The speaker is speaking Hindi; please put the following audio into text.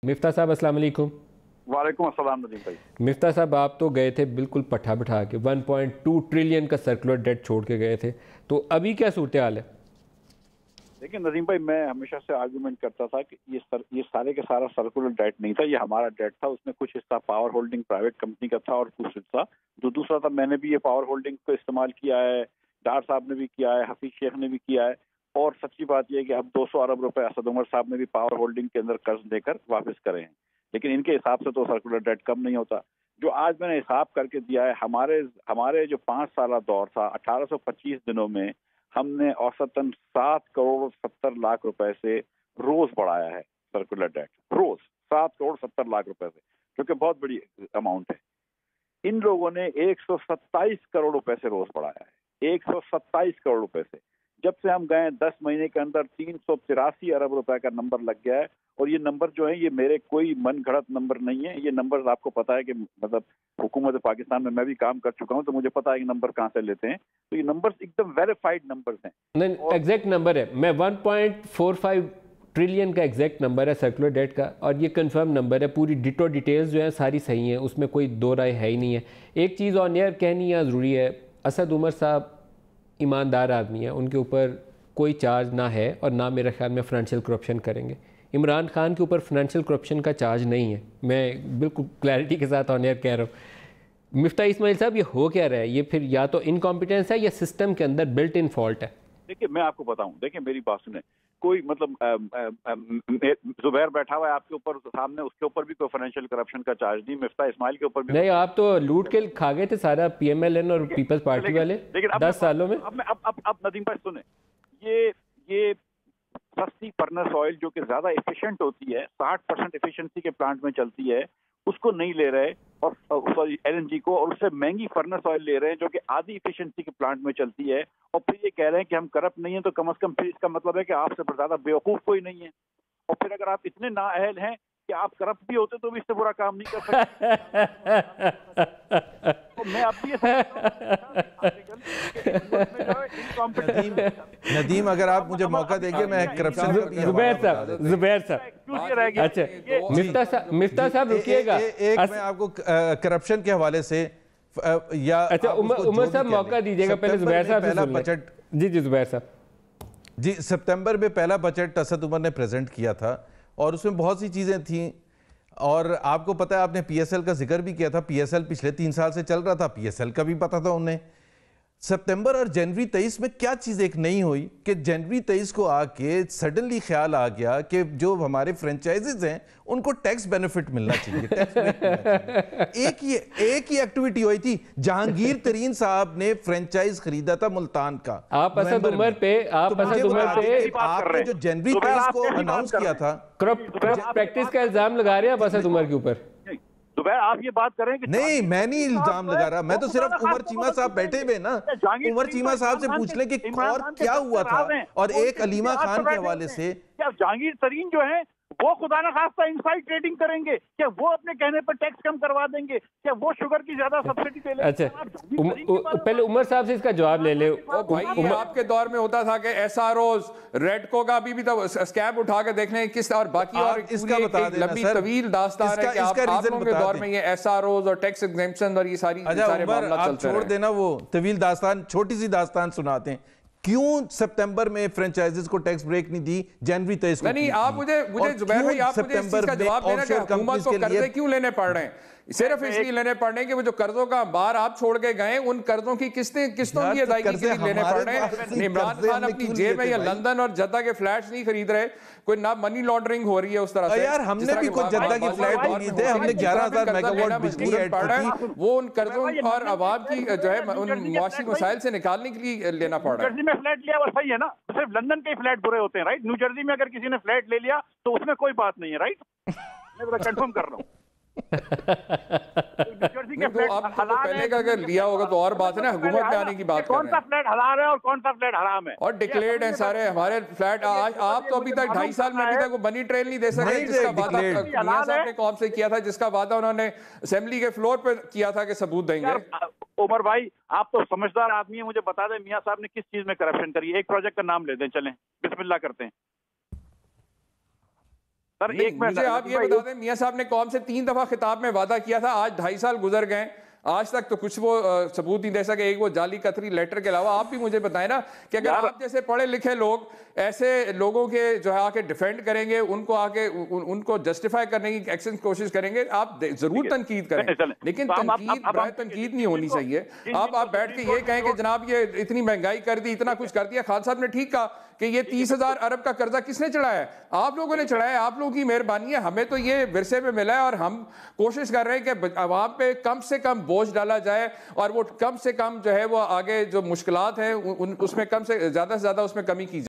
मिफ्ता साहब अस्सलाम वालेकुम। वालेकुम अस्सलाम नदीम भाई। मिफ्ता साहब आप तो गए थे बिल्कुल पट्टा बिठा के 1.2 ट्रिलियन का सर्कुलर डेट छोड़ के गए थे, तो अभी क्या सूरत हाल है? देखिए नदीम भाई, मैं हमेशा से आर्गुमेंट करता था कि ये सारे के सारा सर्कुलर डेट नहीं था, ये हमारा डेट था। उसमें कुछ हिस्सा पावर होल्डिंग प्राइवेट कंपनी का था और कुछ हिस्सा जो दूसरा था, मैंने भी ये पावर होल्डिंग को इस्तेमाल किया है, डार साहब ने भी किया है, हफीज शेख ने भी किया है। और सच्ची बात यह है कि अब 200 अरब रुपए असद उमर साहब ने भी पावर होल्डिंग के अंदर कर्ज देकर वापस करे हैं, लेकिन इनके हिसाब से तो सर्कुलर डेट कम नहीं होता। जो आज मैंने हिसाब करके दिया है, हमारे हमारे जो 5 साल दौर था, 1825 दिनों में हमने औसतन 7 करोड़ 70 लाख रुपए से रोज बढ़ाया है सर्कुलर डेट, रोज 7 करोड़ 70 लाख रुपए से, जो कि बहुत बड़ी अमाउंट है। इन लोगों ने 127 करोड़ रुपए से रोज बढ़ाया है, 127 करोड़ रुपए से। जब से हम गए 10 महीने के अंदर 383 अरब रुपए का नंबर लग गया है। और ये नंबर जो है, ये मेरे कोई मन घड़त नंबर नहीं है। ये नंबर आपको पता है कि मतलब हुकूमत पाकिस्तान में मैं भी काम कर चुका हूं, तो मुझे पता है कि नंबर कहां से लेते हैं। तो ये नंबर्स एकदम वेरीफाइड नंबर्स हैं। नहीं, एग्जैक्ट नंबर है। मैं 1.45 ट्रिलियन का एग्जैक्ट नंबर है सर्कुलर डेट का, और ये कंफर्म नंबर है। पूरी डिटो डिटेल्स जो है सारी सही हैं, उसमें कोई दो राय है ही नहीं है। एक चीज़ ऑन एयर कहनी है ज़रूरी है, असद उमर साहब ईमानदार आदमी है, उनके ऊपर कोई चार्ज ना है और ना मेरे ख्याल में फाइनेंशियल करप्शन करेंगे। इमरान खान के ऊपर फाइनेंशियल करप्शन का चार्ज नहीं है, मैं बिल्कुल क्लैरिटी के साथ ऑन एयर कह रहा हूँ। मिफ्ता इस्माइल साहब, ये हो क्या रहा है? ये फिर या तो इनकॉम्पिटेंस है या सिस्टम के अंदर बिल्ट इन फॉल्ट है। देखिए मैं आपको बताऊं, देखिए मेरी बात सुने। कोई मतलब जुबैर बैठा हुआ है आपके ऊपर सामने, उसके ऊपर भी कोई फाइनेंशियल करप्शन का चार्ज नहीं, मिफ्ता इस्माइल के ऊपर भी नहीं। आप तो लूट के खा गए थे सारा PMLN और पीपल्स पार्टी वाले लेकिन 10 सालों में। अब नदीम भाई सुने, ये सस्ती फर्नेस ऑयल जो कि ज्यादा एफिशिएंट होती है, 60% एफिशिएंसी के प्लांट में चलती है, उसको नहीं ले रहे, और सॉरी LNG को, और उससे महंगी फर्नेस ऑयल ले रहे हैं जो कि आधी एफिशिएंसी के प्लांट में चलती है। और फिर ये कह रहे हैं कि हम करप्ट नहीं है, तो कम से कम फिर इसका मतलब है कि आपसे ज्यादा बेवकूफ कोई नहीं है। और फिर अगर आप इतने नाअहल हैं कि आप करप्ट भी होते तो भी इससे बुरा काम नहीं कर सकते। तो मैं अब भी नदीम, अगर आप मुझे मौका देंगे, मैं करप्शन जुबैर साहब, अच्छा मिफ्ता साहब रुकिएगा। एक मैं आपको करप्शन के हवाले से या अच्छा उमर साहब मौका दीजिएगा, पहले जुबैर साहब पहला बजट। जी जुबैर साहब जी, सितंबर में पहला बजट असद उमर ने प्रेजेंट किया था और उसमें बहुत सी चीज़ें थीं। और आपको पता है, आपने PSL का जिक्र भी किया था। PSL पिछले 3 साल से चल रहा था, PSL का भी पता था उन्हें। सितंबर और जनवरी 23 में क्या चीज़ एक नहीं हुई कि जनवरी 23 को आके सडनली ख्याल आ गया कि जो हमारे फ्रेंचाइजीज हैं उनको टैक्स बेनिफिट मिलना चाहिए, टैक्स ब्रेक मिलना चाहिए। एक ही एक्टिविटी हुई थी, जहांगीर तरीन साहब ने फ्रेंचाइज खरीदा था मुल्तान का। आप असद उमर पे आपने जो जनवरी 23 को अनाउंस किया था, प्रैक्टिस का इल्जाम लगा रहे हैं आप असद उमर के ऊपर। दुबैर आप ये बात कर रहे हैं कि नहीं, मैं नहीं इल्जाम लगा रहा, मैं तो सिर्फ उमर चीमा साहब बैठे हुए ना, उमर चीमा साहब से पूछ लें कि और क्या हुआ था। और एक अलीमा खान के हवाले से, क्या जहांगीर तरीन जो है वो खुदा न खास्ता इनसाइड ट्रेडिंग करेंगे? क्या वो अपने कहने पर टैक्स कम करवा देंगे? क्या वो शुगर की ज्यादा सब्सिडी दे लेंगे? अच्छा पहले उमर साहब से इसका जवाब ले ले। भाई आपके दौर में होता था कि SROs, रेडको का अभी भी तो स्कैम उठा के देख लें किस, और बाकी और इसका बता देना लंबी तवील दास्तान है कि आप लोगों के दौर में ये SROs और टैक्स एग्जेम्पशन और ये सारे मामला चलते हैं। छोड़ देना वो तवील दास्तान, छोटी सी दास्तान सुनाते हैं। क्यों सितंबर में फ्रेंचाइजीज को टैक्स ब्रेक नहीं दी, जनवरी 23 को? नहीं, आप मुझे जुबैर भाई, आप मुझे इस चीज का जवाब देना कि हुकूमत को कर्जे क्यों लेने पड़ रहे हैं? सिर्फ इसलिए लेने पड़ रहे हैं कि वो जो कर्जों का बार आप छोड़ के गए, उन कर्जों की किस्तों की अदायगी के लिए लेने पड़ रहे हैं। इमरान खान अपनी जेब में या लंदन और जद्दा के फ्लैट्स नहीं खरीद रहे, कोई ना मनी लॉन्ड्रिंग हो रही है उस तरह से। यार हमने भी कुछ जद्दा की फ्लैट खरीदे, हमने 11,000 मेगावाट बिजली ऐड की। वो उन कर्जों और आवाम की जो है उन मुआशी मसाइल से निकालने के लिए लेना पड़ रहा है। न्यू जर्सी में फ्लैट लिया वो सही है ना, सिर्फ लंदन के ही फ्लैट बुरे होते हैं, राइट? न्यू जर्सी में अगर किसी ने फ्लैट ले लिया तो उसमें कोई बात नहीं है, राइट? मैं कंफर्म कर रहा हूँ। तो आपको तो पहले का अगर लिया होगा तो और बात है ना, हुकूमत में आने की बात कर रहे हैं। कौन सा फ्लैट हलाल है और कौन सा फ्लैट हराम है, और डिक्लेयर्ड है सारे हमारे फ्लैट। आज आप तो अभी तक 2.5 साल में अभी तक वो बनी ट्रेल नहीं दे सके, जिसका वादा मियां साहब ने कौम से किया था, जिसका वादा उन्होंने असेंबली के फ्लोर पे किया था कि सबूत देंगे। उमर भाई आप तो समझदार आदमी है, मुझे बता दें मियां साहब ने किस चीज में करप्शन करी? एक प्रोजेक्ट का नाम ले दें, चलें बिस्मिल्लाह करते हैं। सर एक मुझे आप ये बता दें, मियां साहब ने कौम से 3 दफा खिताब में वादा किया था, आज 2.5 साल गुजर गए, आज तक तो कुछ वो सबूत नहीं दे सके, एक वो जाली कतरी लेटर के अलावा। आप भी मुझे बताएं ना कि अगर आप जैसे पढ़े लिखे लोग ऐसे लोगों के जो है आके डिफेंड करेंगे, उनको आके उनको जस्टिफाई करने की एक्शन कोशिश करेंगे, आप जरूर तनकीद करें, लेकिन तनकीद नहीं होनी चाहिए। आप बैठ के ये कहें कि जनाब ये इतनी महंगाई कर दी, इतना कुछ कर दिया। खान साहब ने ठीक कहा कि ये 30,000 अरब का कर्जा किसने चढ़ाया है? आप लोगों ने चढ़ाया है, आप लोगों की मेहरबानी है। हमें तो ये विरसे में मिला है और हम कोशिश कर रहे हैं कि अवाम पे कम से कम बोझ डाला जाए और वो कम से कम जो है वो आगे जो मुश्किलात हैं उसमें कम से ज़्यादा उसमें कमी की जाए।